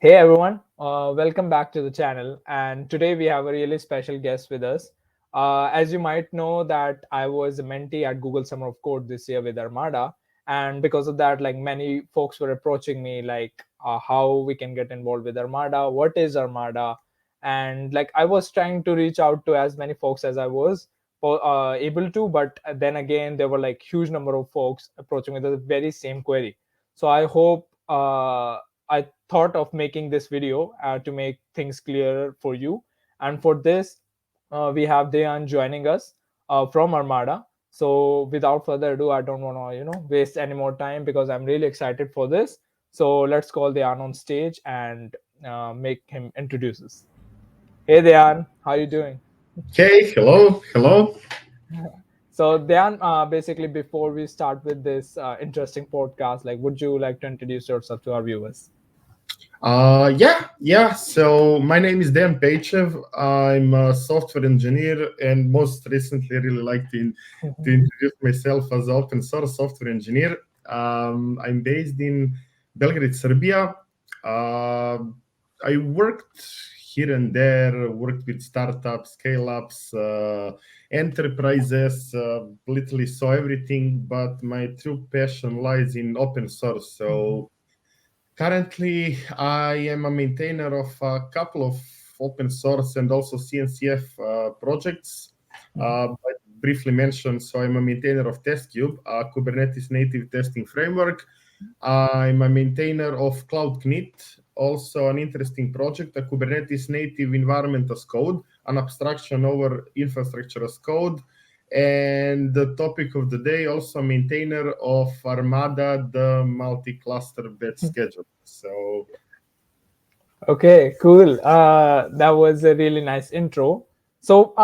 Hey everyone, welcome back to the channel. And today we have a really special guest with us. As you might know, that I was a mentee at Google Summer of Code this year with Armada, and because of that, like many folks were approaching me, like how we can get involved with Armada, what is Armada, and like I was trying to reach out to as many folks as I was able to, but then again there were like huge number of folks approaching with the very same query. So I hope. I thought of making this video to make things clearer for you. And for this, we have Dejan joining us from Armada. So without further ado, I don't want to waste any more time because I'm really excited for this. So let's call Dejan on stage and make him introduce us. Hey Dejan, how are you doing? Okay, hello. So Dejan, basically before we start with this interesting podcast, like would you like to introduce yourself to our viewers? Yeah. So my name is Dejan Pejčev. I'm a software engineer, and most recently, I really like to introduce myself as an open source software engineer. I'm based in Belgrade, Serbia. Uh, I worked here and there, worked with startups, scale-ups, enterprises, literally saw everything. But my true passion lies in open source. So. Currently, I am a maintainer of a couple of open source and also CNCF projects. I briefly mentioned, so I'm a maintainer of TestCube, a Kubernetes native testing framework. I'm a maintainer of CloudKnit, also an interesting project, a Kubernetes native environment as code, an abstraction over infrastructure as code. And the topic of the day, also maintainer of Armada, the multi-cluster batch schedule. So, Okay, cool. That was a really nice intro. So,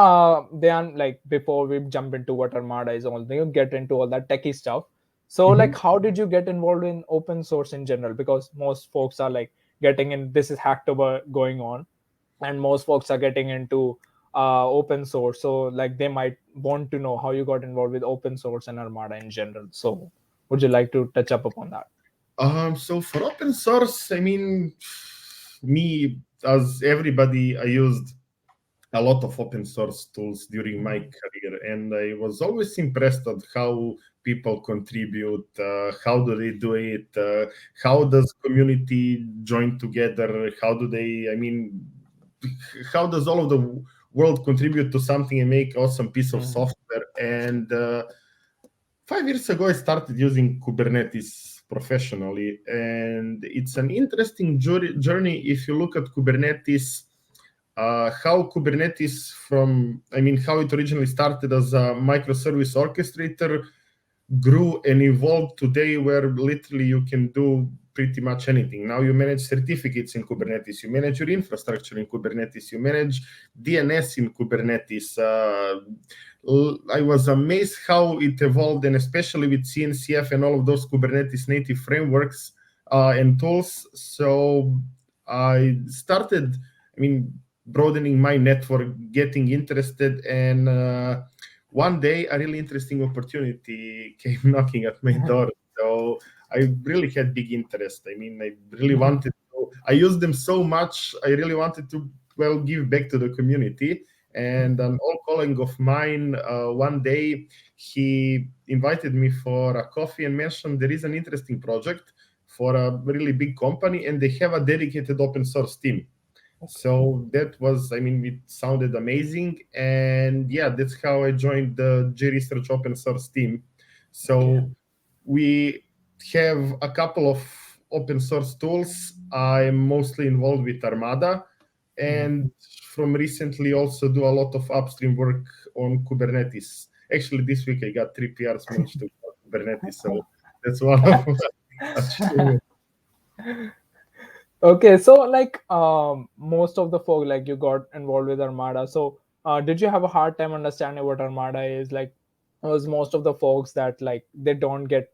then, like, before we jump into what Armada is, all you get into all that techie stuff. So, like, mhm. how did you get involved in open source in general? Because most folks are like getting in. This is Hacktober going on, and most folks are getting into open source. So, like, they might want to know how you got involved with open source and Armada in general. So, would you like to touch up upon that? So for open source, I mean, me as everybody, I used a lot of open source tools during my career, and I was always impressed at how people contribute, how do they do it, how does community join together, how do they, I mean, how does all of the world contribute to something and make awesome piece of Mhm. software. And 5 years ago, I started using Kubernetes professionally, and it's an interesting journey if you look at Kubernetes. How Kubernetes how it originally started as a microservice orchestrator grew and evolved today where literally you can do pretty much anything. Now you manage certificates in Kubernetes, you manage your infrastructure in Kubernetes, you manage DNS in Kubernetes. I was amazed how it evolved, and especially with CNCF and all of those Kubernetes native frameworks and tools. So I started, broadening my network, getting interested, and one day a really interesting opportunity came knocking at my door. So I really had big interest. I really wanted to, I used them so much. I really wanted to, give back to the community. And an old colleague of mine, one day, he invited me for a coffee and mentioned there is an interesting project for a really big company, and they have a dedicated open source team. So that was, it sounded amazing. And yeah, that's how I joined the J Research open source team. Okay. So we have a couple of open source tools. I'm mostly involved with Armada, Mhm. and from recently also do a lot of upstream work on Kubernetes. Actually, this week I got 3 PRs managed to Kubernetes. So that's one of my achievements. Okay, so like most of the folk like you got involved with Armada. So did you have a hard time understanding what Armada is? Like was most of the folks that like they don't get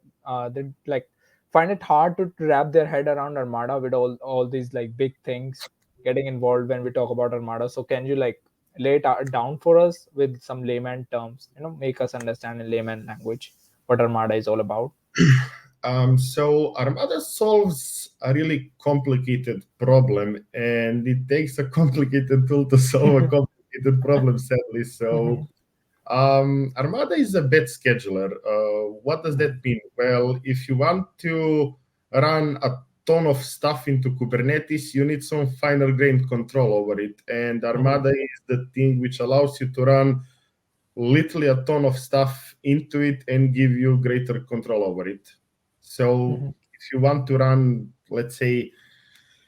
they like find it hard to wrap their head around Armada with all these like big things getting involved when we talk about Armada. So can you like lay it down for us with some layman terms, make us understand in layman language? what Armada is all about? So Armada solves a really complicated problem, and it takes a complicated tool to solve a complicated problem, sadly. So Armada is a bed scheduler. What does that mean? Well, if you want to run a ton of stuff into Kubernetes, you need some finer grained control over it. And Armada is the thing which allows you to run literally a ton of stuff into it and give you greater control over it. So if you want to run, let's say,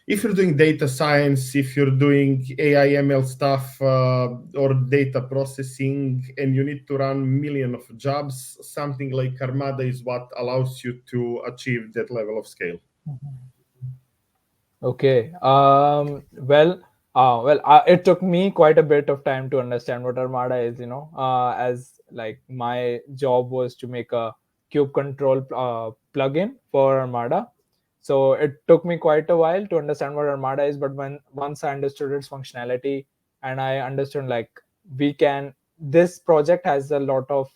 if you're doing data science, if you're doing AI ML stuff or data processing, and you need to run millions of jobs, something like Armada is what allows you to achieve that level of scale. Okay. It took me quite a bit of time to understand what Armada is. As like my job was to make a kube control plugin for Armada. So it took me quite a while to understand what Armada is, but once I understood its functionality and I understood like this project has a lot of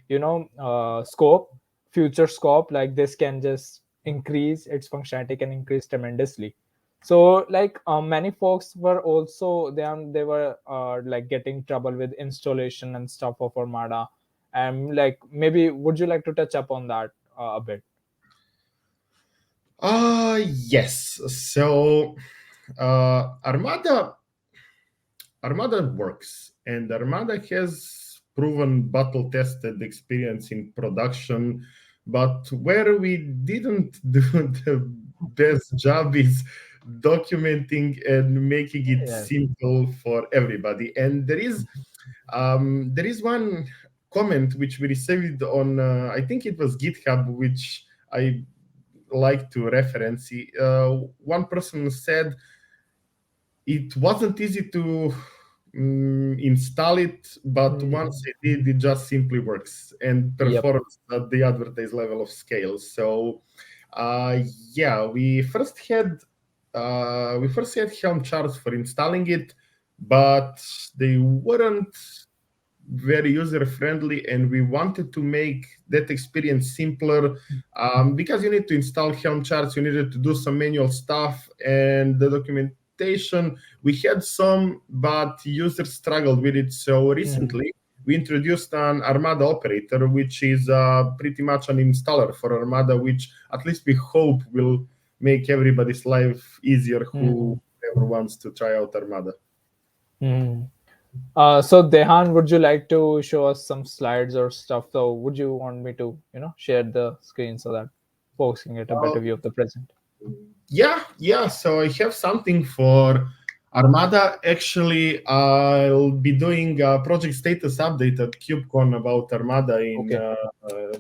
future scope. Like this can just increase, its functionality can increase tremendously. So like many folks were also they were like getting trouble with installation and stuff of Armada, and like maybe would you like to touch upon that a bit? Yes. So Armada works, and Armada has proven battle-tested experience in production. But where we didn't do the best job is documenting and making it simple for everybody. And there is one comment which we received on I think it was GitHub, which I like to reference. One person said it wasn't easy to install it, but once it did, it just simply works and performs at the advertised level of scale. So we first had Helm charts for installing it, but they weren't very user friendly, and we wanted to make that experience simpler because you need to install Helm charts, you needed to do some manual stuff, and the documentation we had some, but users struggled with it. So recently we introduced an Armada operator, which is pretty much an installer for Armada, which at least we hope will make everybody's life easier who ever wants to try out Armada. So Dejan, would you like to show us some slides or stuff? So would you want me to, share the screen so that folks can get a better view of the present? Yeah. So I have something for Armada. Actually, I'll be doing a project status update at KubeCon about Armada in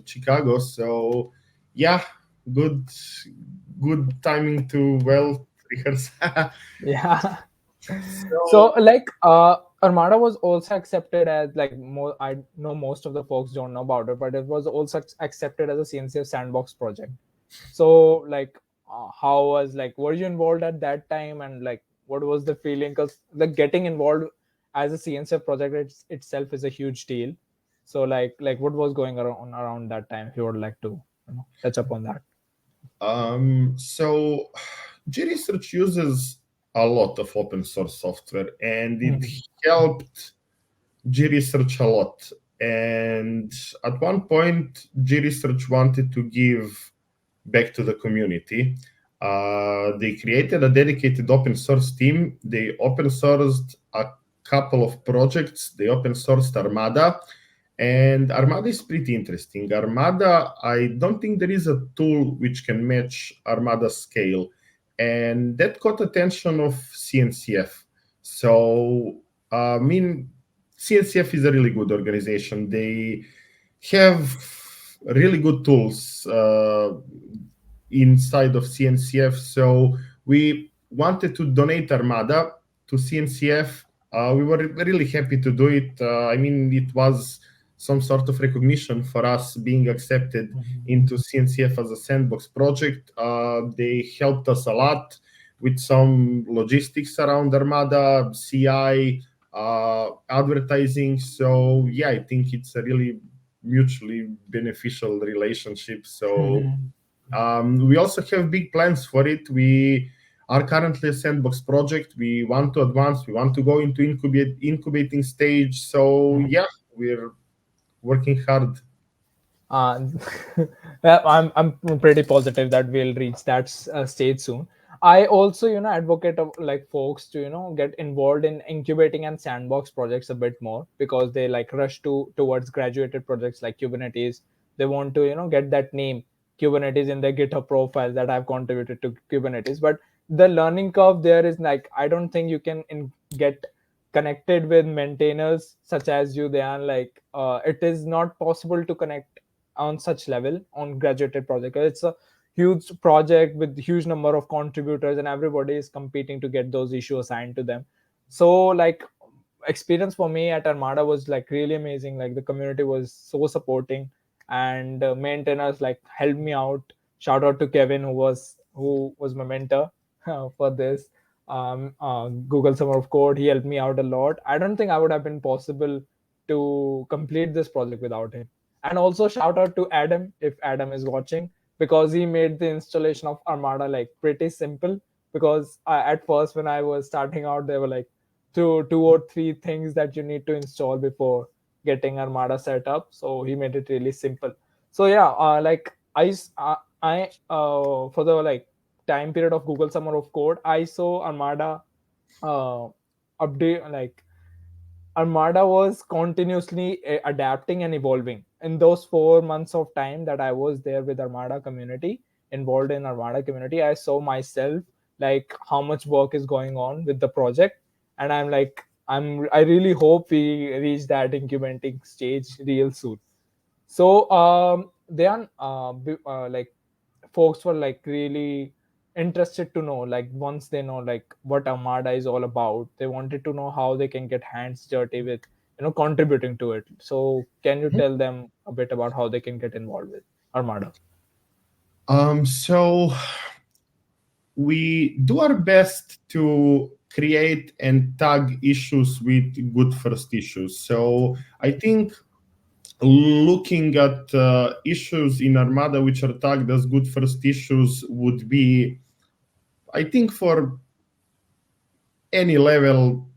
Chicago. So yeah, good timing to rehearse. Yeah. So like Armada was also accepted as like I know most of the folks don't know about it, but it was also accepted as a CNCF Sandbox project. So like how was like, were you involved at that time, and like what was the feeling? Because like getting involved as a CNCF project itself is a huge deal. So like what was going around that time, if you would like to touch upon that? So G-Research uses a lot of open source software, and it helped G-Research a lot. And at one point, G-Research wanted to give back to the community. They created a dedicated open source team. They open sourced a couple of projects. They open sourced Armada. And Armada is pretty interesting. Armada, I don't think there is a tool which can match Armada scale. And that caught attention of CNCF. So, CNCF is a really good organization. They have really good tools inside of CNCF. So we wanted to donate Armada to CNCF. We were really happy to do it. It was some sort of recognition for us being accepted into CNCF as a sandbox project. They helped us a lot with some logistics around Armada, CI, advertising. So yeah, I think it's a really mutually beneficial relationship. So Mhm. we also have big plans for it. We are currently a sandbox project. We want to advance. We want to go into incubating stage. So yeah, we're working hard. Uh, well, I'm pretty positive that we'll reach that stage soon. I also, advocate of like folks to get involved in incubating and sandbox projects a bit more, because they like rush towards graduated projects like Kubernetes. They want to get that name Kubernetes in their GitHub profile that I've contributed to Kubernetes. But the learning curve there is like, I don't think you can get connected with maintainers such as you, Dejan. Like it is not possible to connect on such level on graduated project. It's a huge project with huge number of contributors, and everybody is competing to get those issues assigned to them. So like experience for me at Armada was like really amazing. Like the community was so supporting, and maintainers like helped me out. Shout out to Kevin, who was my mentor for this. Google Summer of Code, he helped me out a lot. I don't think I would have been possible to complete this project without him. And also shout out to Adam, if Adam is watching, because he made the installation of Armada like pretty simple. Because at first when I was starting out, there were like two or three things that you need to install before getting Armada set up. So he made it really simple. So yeah, like I for the like time period of Google Summer of Code, I saw Armada uh, update. Like Armada was continuously adapting and evolving. In those 4 months of time that I was there with Armada community, involved in Armada community, I saw myself like how much work is going on with the project, and I'm like, I really hope we reach that incubating stage real soon. So they are like folks were like really interested to know, like once they know like what Armada is all about, they wanted to know how they can get hands dirty with contributing to it. So can you tell them a bit about how they can get involved with Armada? So we do our best to create and tag issues with good first issues. So I think looking at issues in Armada which are tagged as good first issues would be, I think, for any level,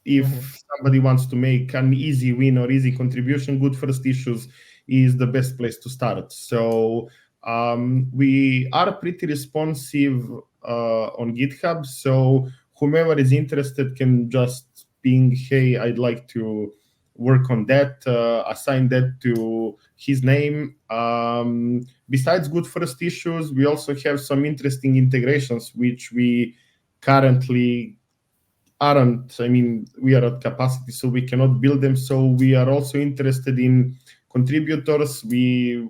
Mhm. if somebody wants to make an easy win or easy contribution, good first issues is the best place to start. So we are pretty responsive on GitHub. So whomever is interested can just ping, hey, I'd like to work on that, assign that to his name. Besides good first issues, we also have some interesting integrations which we currently aren't, I mean, we are at capacity, so we cannot build them. So we are also interested in contributors. We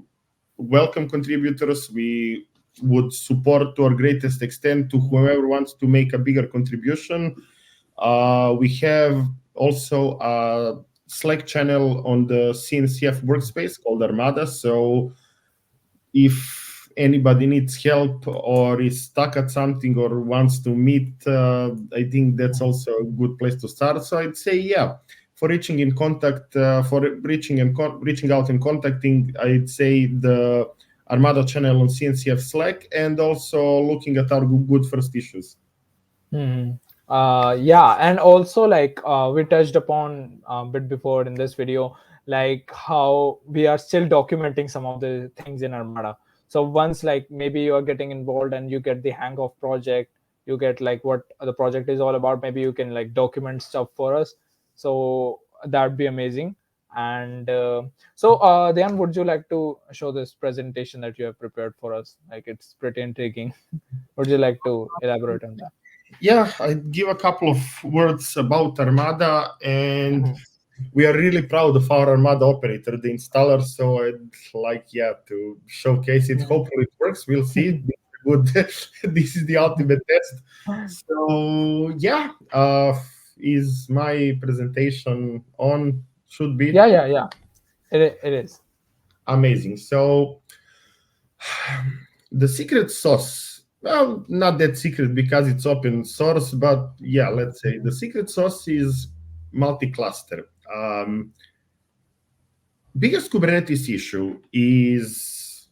welcome contributors. We would support to our greatest extent to whoever wants to make a bigger contribution. We have also a Slack channel on the CNCF workspace called Armada. So if anybody needs help or is stuck at something or wants to meet, I think that's also a good place to start. So I'd say, yeah, for reaching in contact, for reaching out and contacting, I'd say the Armada channel on CNCF Slack, and also looking at our good first issues. Hmm. Yeah, and also like we touched upon a bit before in this video, like how we are still documenting some of the things in Armada. So once like maybe you are getting involved and you get the hang of project, you get like what the project is all about. Maybe you can like document stuff for us. So that'd be amazing. And Dan, would you like to show this presentation that you have prepared for us? Like it's pretty intriguing. Would you like to elaborate on that? Yeah, I give a couple of words about Armada, and we are really proud of our Armada operator, the installer. So I'd like, yeah, to showcase it. Hopefully it works. We'll see. Good. This is the ultimate test. So yeah, is my presentation on? Should be Yeah. It is. amazing. So the secret sauce. Well, not that secret because it's open source, but yeah, let's say the secret sauce is multi-cluster. biggest Kubernetes issue is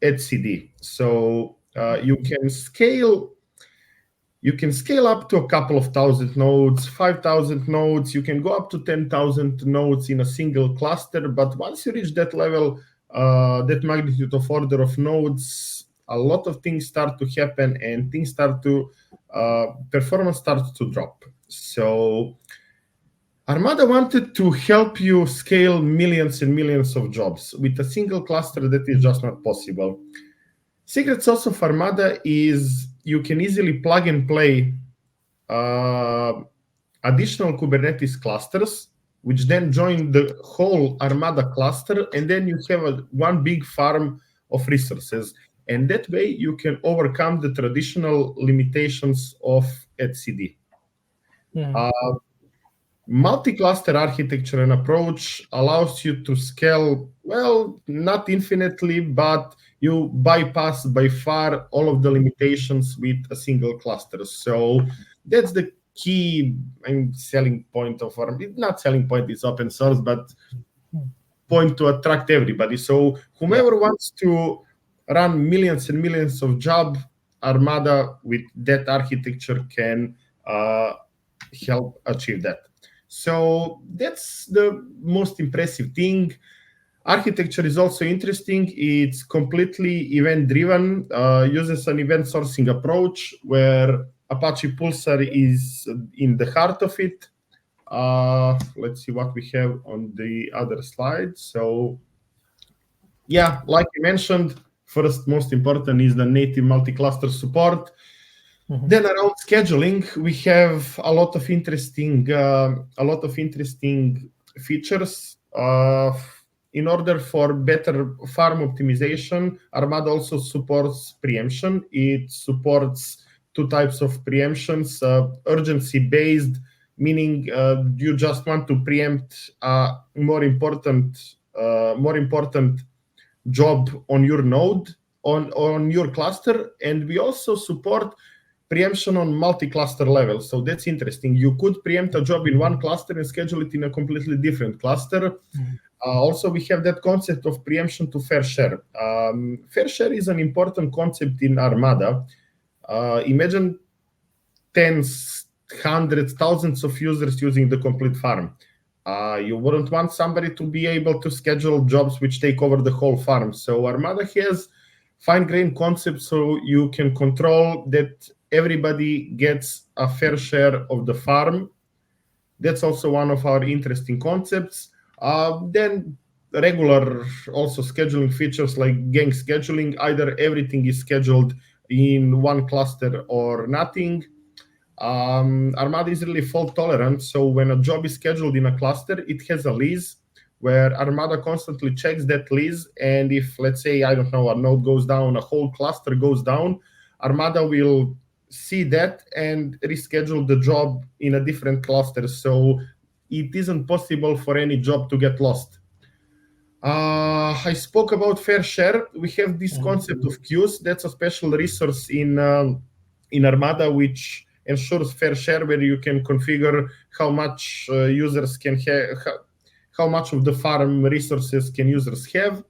etcd. So you can scale up to a couple of thousand nodes, 5,000 nodes. You can go up to 10,000 nodes in a single cluster. But once you reach that level, that magnitude of order of nodes, a lot of things start to happen, and things start to performance starts to drop. So Armada wanted to help you scale millions and millions of jobs. With a single cluster, that is just not possible. Secret sauce of Armada is you can easily plug and play additional Kubernetes clusters, which then join the whole Armada cluster, and then you have one big farm of resources. And that way you can overcome the traditional limitations of etcd. Multi-cluster architecture and approach allows you to scale, well, not infinitely, but you bypass by far all of the limitations with a single cluster. So that's the key selling point of our, not selling point, it's open source, but point to attract everybody. So whomever wants to run millions and millions of jobs, Armada with that architecture can help achieve that. So that's the most impressive thing. Architecture is also interesting. It's completely event-driven, uses an event sourcing approach where Apache Pulsar is in the heart of it. Let's see what we have on the other slide. So yeah, like you mentioned, first most important is the native multi-cluster support. Then around scheduling, we have a lot of interesting features. In order for better farm optimization, Armada also supports preemption. It supports two types of preemptions: urgency-based, meaning you just want to preempt a more important job on your node, on your cluster, and we also support preemption on multi-cluster level. So that's interesting. You could preempt a job in one cluster and schedule it in a completely different cluster. Also, we have that concept of preemption to fair share. Fair share is an important concept in Armada. Imagine tens, hundreds, thousands of users using the complete farm. You wouldn't want somebody to be able to schedule jobs which take over the whole farm. So Armada has fine-grained concepts so you can control that everybody gets a fair share of the farm. That's also one of our interesting concepts. Then regular also scheduling features like gang scheduling. Either everything is scheduled in one cluster or nothing. Armada is really fault tolerant, so when a job is scheduled in a cluster, it has a lease where Armada constantly checks that lease, and if, let's say, I don't know, a node goes down, a whole cluster goes down, Armada will see that and reschedule the job in a different cluster, so it isn't possible for any job to get lost. I spoke about fair share. We have this concept of queues. That's a special resource in Armada which ensures fair share, where you can configure how much users can have, how much of the farm resources can users have.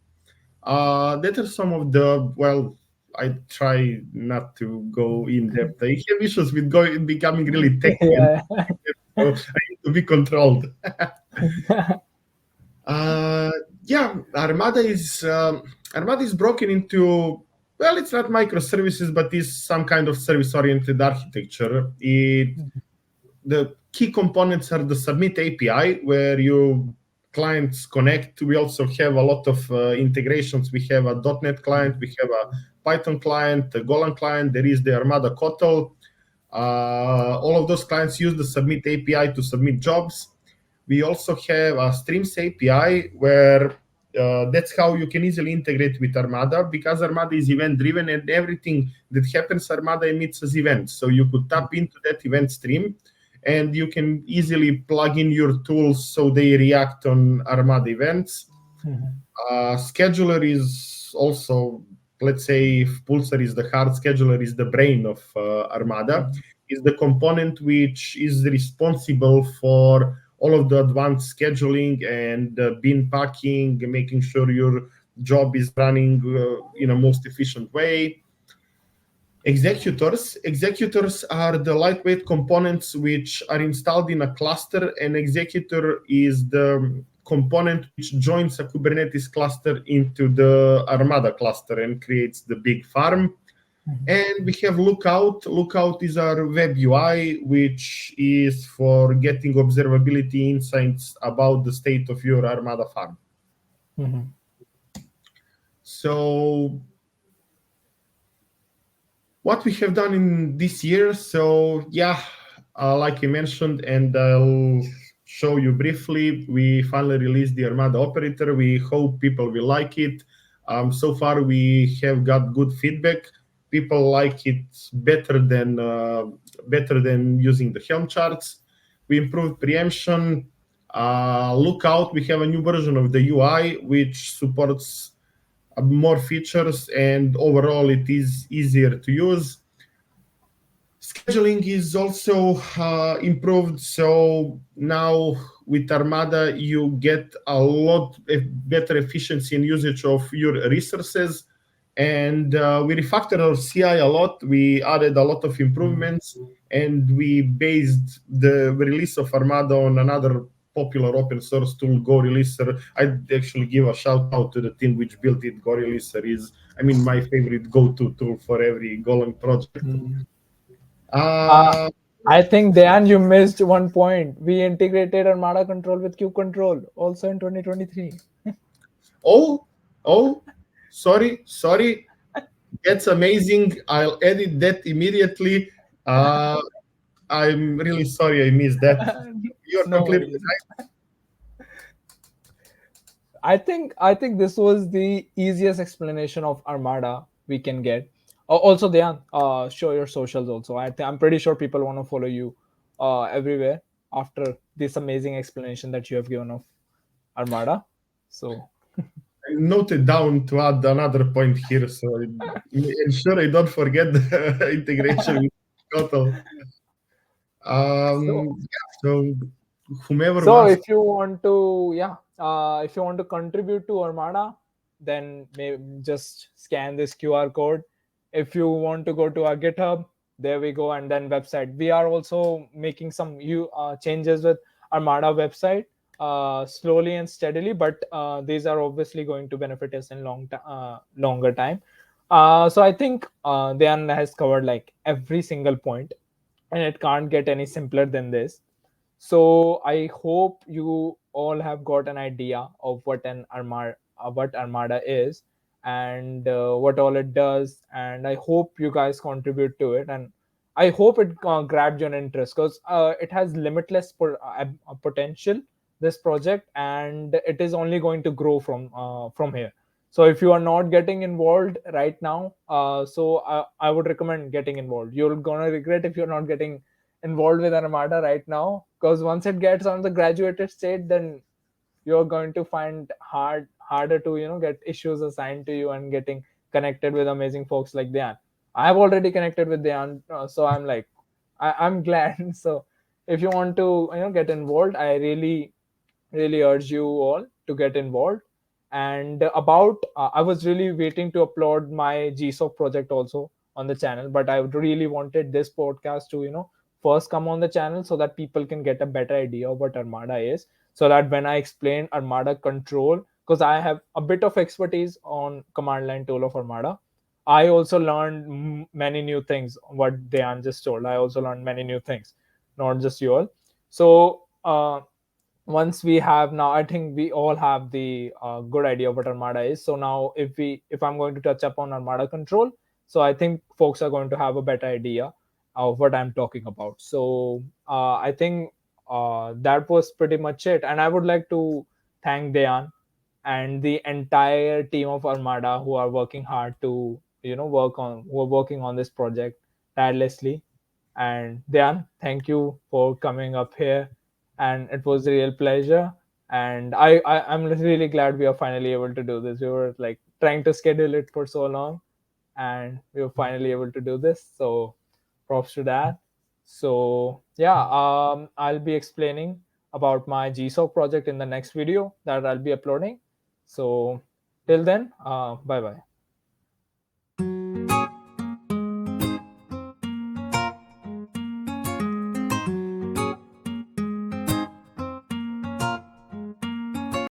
That are some of the, well, I try not to go in depth. I have issues with becoming really techy. So I need to be controlled. Armada is broken into, well, it's not microservices, but is some kind of service-oriented architecture. The key components are the submit API, where you clients connect. We also have a lot of integrations. We have a .NET client, we have a Python client, a Golang client. There is the Armada Kotel. All of those clients use the submit API to submit jobs. We also have a Streams API, where that's how you can easily integrate with Armada, because Armada is event-driven and everything that happens Armada emits as events. So you could tap into that event stream and you can easily plug in your tools so they react on Armada events. Scheduler is also, let's say, if Pulsar is the heart, scheduler is the brain of Armada, is the component which is responsible for all of the advanced scheduling and bin packing, making sure your job is running in a most efficient way. Executors are the lightweight components which are installed in a cluster. An executor is the component which joins a Kubernetes cluster into the Armada cluster and creates the big farm. And we have Lookout. Lookout is our web UI, which is for getting observability insights about the state of your Armada farm. So what we have done in this year, so yeah, like I mentioned, and I'll show you briefly, we finally released the Armada operator. We hope people will like it. So far, we have got good feedback. People like it better than using the Helm charts. We improved preemption. Lookout, we have a new version of the UI which supports more features, and overall it is easier to use. Scheduling is also improved, so now with Armada you get a lot better efficiency and usage of your resources. And we refactored our CI a lot. We added a lot of improvements, and we based the release of Armada on another popular open source tool, Go Releaser. I'd actually give a shout out to the team which built it. Go Releaser is, my favorite go-to tool for every Golang project. I think, Dejan, you missed one point. We integrated Armada control with kubecontrol also in 2023. Oh, sorry. That's amazing. I'll edit that immediately. I'm really sorry I missed that. You're No completely worries. right. I think this was the easiest explanation of Armada we can get. Also, Dejan, show your socials also. I'm pretty sure people want to follow you everywhere after this amazing explanation that you have given of Armada. So I noted down to add another point here, so ensure I don't forget the integration with Kotlin. So whomever So wants. if you want to, if you want to contribute to Armada, then maybe just scan this QR code. If you want to go to our GitHub, there we go, and then website. We are also making some changes with Armada website slowly and steadily, but these are obviously going to benefit us in longer time. So I think Dejan has covered like every single point, and it can't get any simpler than this. So I hope you all have got an idea of what Armada is, and what all it does. And I hope you guys contribute to it, and I hope it grabbed your interest, because it has limitless potential, this project, and it is only going to grow from here. So if you are not getting involved right now, I would recommend getting involved. You're gonna regret if you're not getting involved with Armada right now, because once it gets on the graduated state, then you're going to find harder to get issues assigned to you and getting connected with amazing folks like Dejan. I've already connected with Dejan, so I'm like, I'm glad. So if you want to get involved, I really urge you all to get involved. And I was really waiting to upload my GSOC project also on the channel, but I really wanted this podcast to first come on the channel, so that people can get a better idea of what Armada is, so that when I explain Armada control, because I have a bit of expertise on command line tool of Armada, I also learned many new things. What Dejan just told, I also learned many new things, not just you all. So once we have, now I think we all have the good idea of what Armada is. So now if I'm going to touch upon Armada control, so I think folks are going to have a better idea of what I'm talking about. So I think that was pretty much it, and I would like to thank Dejan and the entire team of Armada, who are working hard to who are working on this project tirelessly. And Dejan, thank you for coming up here, and it was a real pleasure. And I'm really glad we are finally able to do this. We were like trying to schedule it for so long, and we were finally able to do this. So props to that. So yeah, I'll be explaining about my GSOC project in the next video that I'll be uploading. So till then, bye bye.